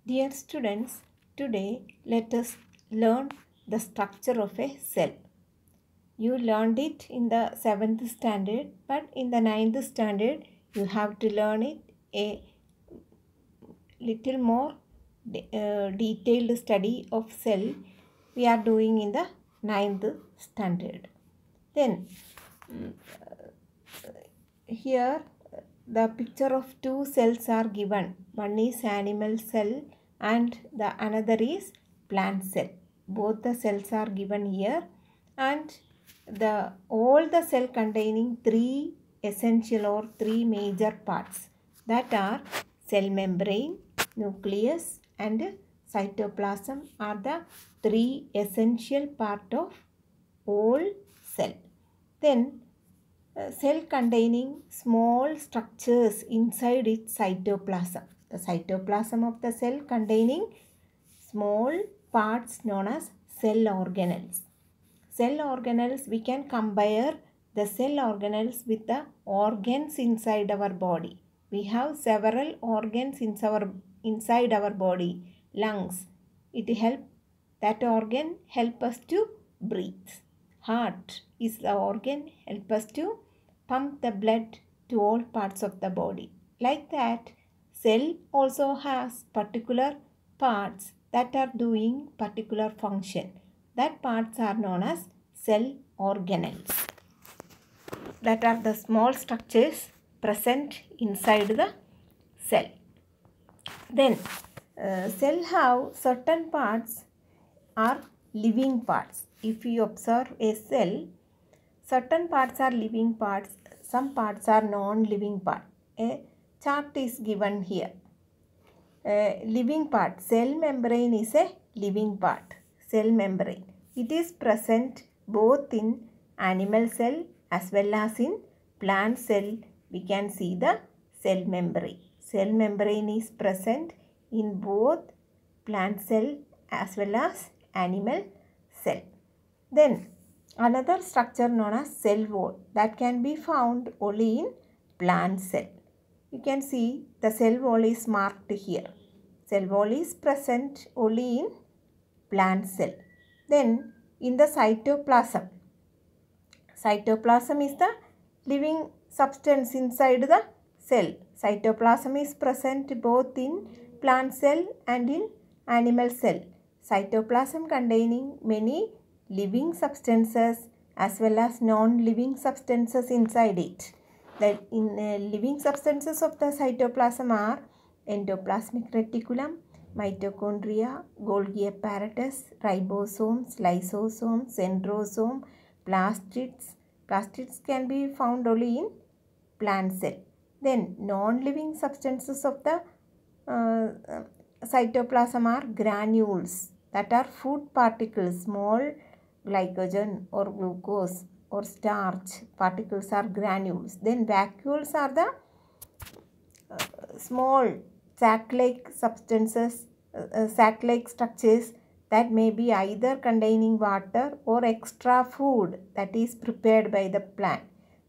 Dear students, today let us learn the structure of a cell. You learned it in the 7th standard, but in the 9th standard you have to learn it a little more detailed study of cell we are doing in the 9th standard. Then here the picture of two cells are given. One is animal cell and the another is plant cell. Both the cells are given here, and all the cell containing three essential or three major parts, that are cell membrane, nucleus and cytoplasm are the three essential part of all cell. Then cell containing small structures inside its cytoplasm. The cytoplasm of the cell containing small parts known as cell organelles. Cell organelles, we can compare the cell organelles with the organs inside our body. We have several organs inside our body. Lungs, that organ help us to breathe. Heart is the organ help us to pump the blood to all parts of the body. Like that, cell also has particular parts that are doing particular function. That parts are known as cell organelles. That are the small structures present inside the cell. Then cell have certain parts are living parts. If you observe a cell, certain parts are living parts, some parts are non-living part. A chart is given here. Living part, cell membrane is a living part. Cell membrane. It is present both in animal cell as well as in plant cell. We can see the cell membrane. Cell membrane is present in both plant cell as well as animal cell. Then another structure known as cell wall, that can be found only in plant cell. You can see the cell wall is marked here. Cell wall is present only in plant cell. Then in the cytoplasm. Cytoplasm is the living substance inside the cell. Cytoplasm is present both in plant cell and in animal cell. Cytoplasm containing many living substances as well as non-living substances inside it. The living substances of the cytoplasm are endoplasmic reticulum, mitochondria, Golgi apparatus, ribosomes, lysosomes, centrosome, plastids. Plastids can be found only in plant cell. Then non-living substances of the cytoplasm are granules, that are food particles, small glycogen or glucose or starch particles are granules. Then vacuoles are the small sac-like substances, sac-like structures that may be either containing water or extra food that is prepared by the plant.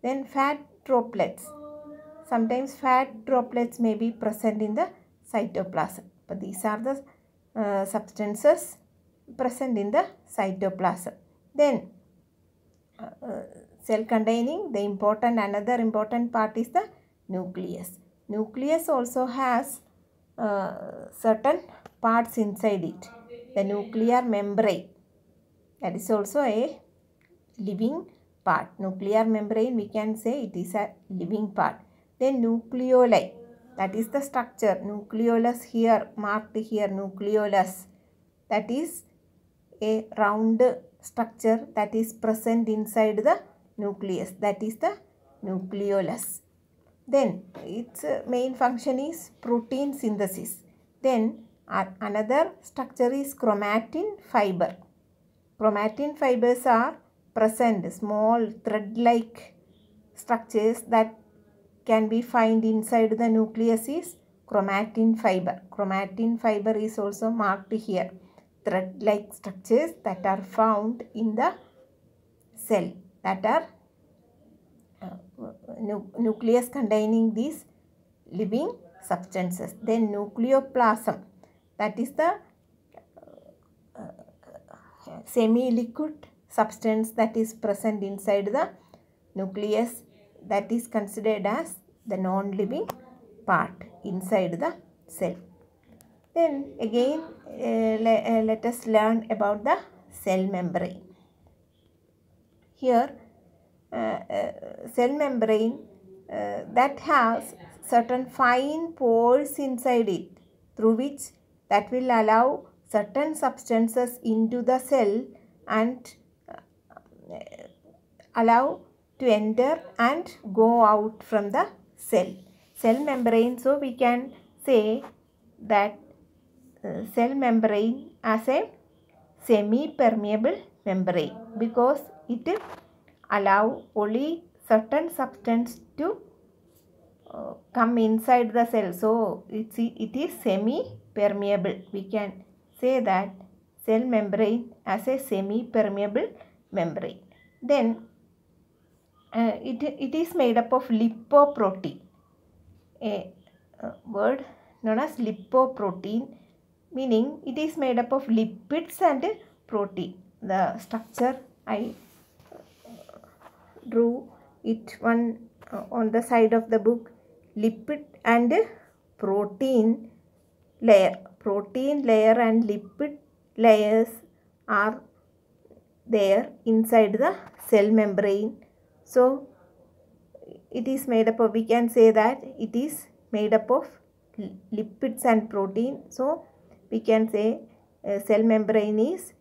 Then fat droplets. Sometimes fat droplets may be present in the cytoplasm. But these are the substances present in the cytoplasm. Then cell containing another important part is the nucleus. Nucleus also has certain parts inside it. The nuclear membrane, that is also a living part. Nuclear membrane, we can say it is a living part. Then nucleoli, that is the structure. Nucleolus here, marked here, nucleolus. That is a round structure that is present inside the nucleus. That is the nucleolus. Then its main function is protein synthesis. Then another structure is chromatin fiber. Chromatin fibers are present, small thread-like structures that can be found inside the nucleus is chromatin fiber. Chromatin fiber is also marked here. Thread-like structures that are found in the cell, that are nucleus containing these living substances. Then nucleoplasm, that is the semi-liquid substance that is present inside the nucleus, that is considered as the non-living part inside the cell. Then again let us learn about the cell membrane. Here cell membrane that has certain fine pores inside it, through which that will allow certain substances into the cell and allow to enter and go out from the cell. Cell membrane, so we can say that cell membrane as a semi-permeable membrane, because it allow only certain substance to come inside the cell. So it is semi-permeable. We can say that cell membrane as a semi-permeable membrane. Then it is made up of lipoprotein, a word known as lipoprotein, meaning it is made up of lipids and protein. The structure I drew it one on the side of the book. Lipid and protein layer. Protein layer and lipid layers are there inside the cell membrane. So it is made up of, we can say that it is made up of lipids and protein. So we can say cell membrane is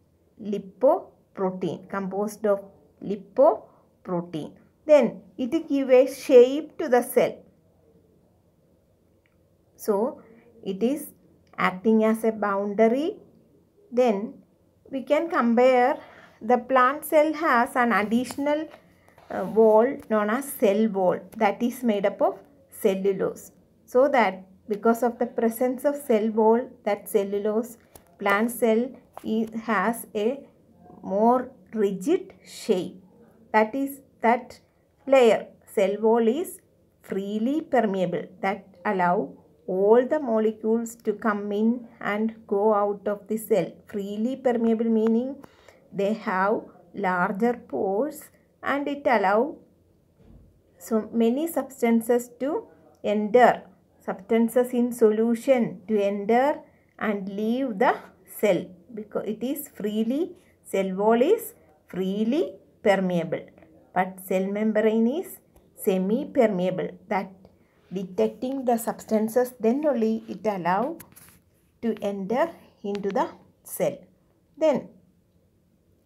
lipoprotein, composed of lipoprotein. Then it gives a shape to the cell. So it is acting as a boundary. Then we can compare, the plant cell has an additional wall known as cell wall, that is made up of cellulose. So that because of the presence of cell wall, that cellulose, plant cell has a more rigid shape. That is, that layer, cell wall, is freely permeable, that allow all the molecules to come in and go out of the cell. Freely permeable meaning they have larger pores and it allow so many substances to enter, substances in solution to enter and leave the cell, because it is freely, cell wall is freely permeable, but cell membrane is semi-permeable, that detecting the substances, then only it allow to enter into the cell. Then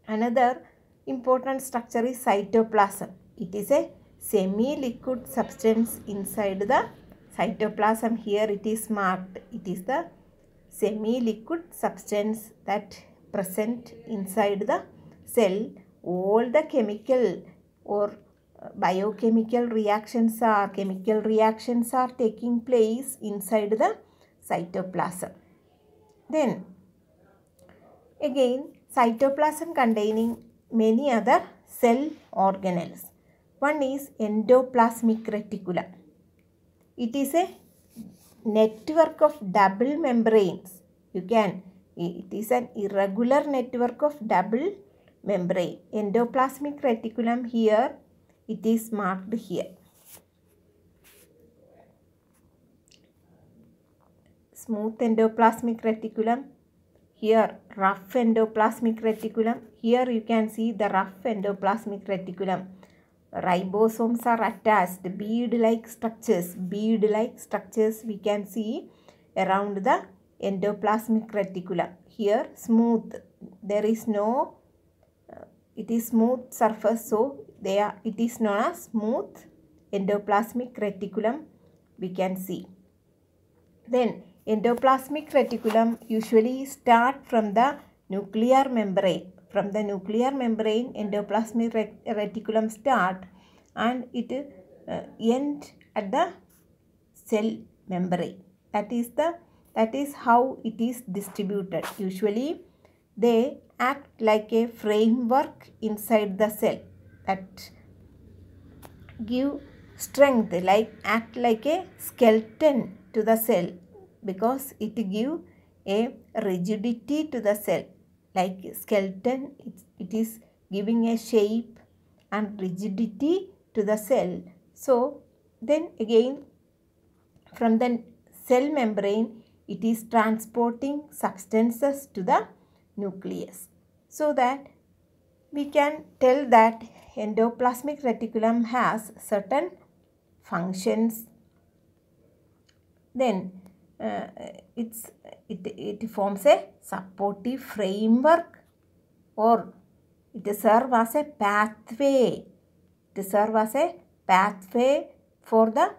another important structure is cytoplasm. It is a semi-liquid substance inside the cytoplasm. Here it is marked. It is the semi-liquid substance that present inside the cell. All the chemical or biochemical reactions are, chemical reactions are taking place inside the cytoplasm. Then again, cytoplasm containing many other cell organelles. One is endoplasmic reticulum. It is a network of double membranes. It is an irregular network of double membrane. Endoplasmic reticulum, here it is marked here. Smooth endoplasmic reticulum. Here rough endoplasmic reticulum. Here you can see the rough endoplasmic reticulum. Ribosomes are attached, bead-like structures. Bead-like structures we can see around the endoplasmic reticulum. Here smooth. There is no, it is smooth surface, so it is known as smooth endoplasmic reticulum we can see. Then endoplasmic reticulum usually start from the nuclear membrane. From the nuclear membrane, endoplasmic reticulum start and it end at the cell membrane. That is how it is distributed. Usually they act like a framework inside the cell that give strength, act like a skeleton to the cell, because it give a rigidity to the cell. Like skeleton, it is giving a shape and rigidity to the cell. So then again, from the cell membrane, it is transporting substances to the nucleus. So that we can tell that endoplasmic reticulum has certain functions. Then it forms a supportive framework, or it serves as a pathway. It serves as a pathway for the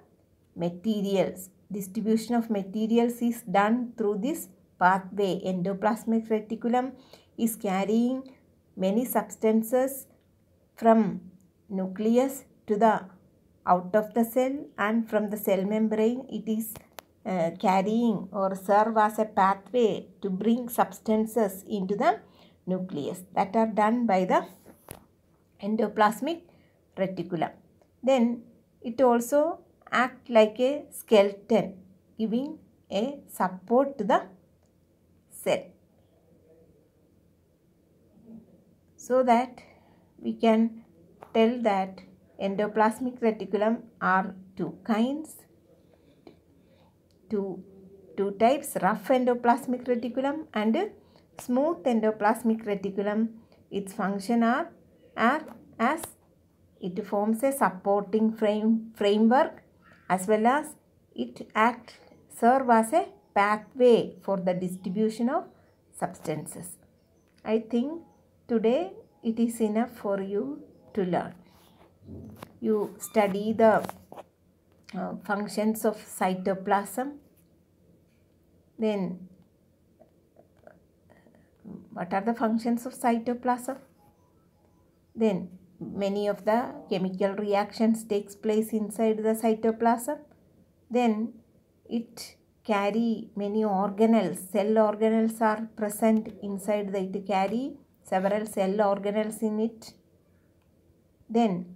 materials. Distribution of materials is done through this pathway. Endoplasmic reticulum is carrying many substances from nucleus to the out of the cell, and from the cell membrane it is carrying or serve as a pathway to bring substances into the nucleus, that are done by the endoplasmic reticulum. Then it also act like a skeleton, giving a support to the cell. So that we can tell that endoplasmic reticulum are two kinds, two types, rough endoplasmic reticulum and smooth endoplasmic reticulum. Its function are as it forms a supporting framework, as well as it serve as a pathway for the distribution of substances. I think today it is enough for you to learn. You study the functions of cytoplasm. Then what are the functions of cytoplasm? Then many of the chemical reactions takes place inside the cytoplasm. Then it carry many organelles. Cell organelles are present inside it carry several cell organelles in it. Then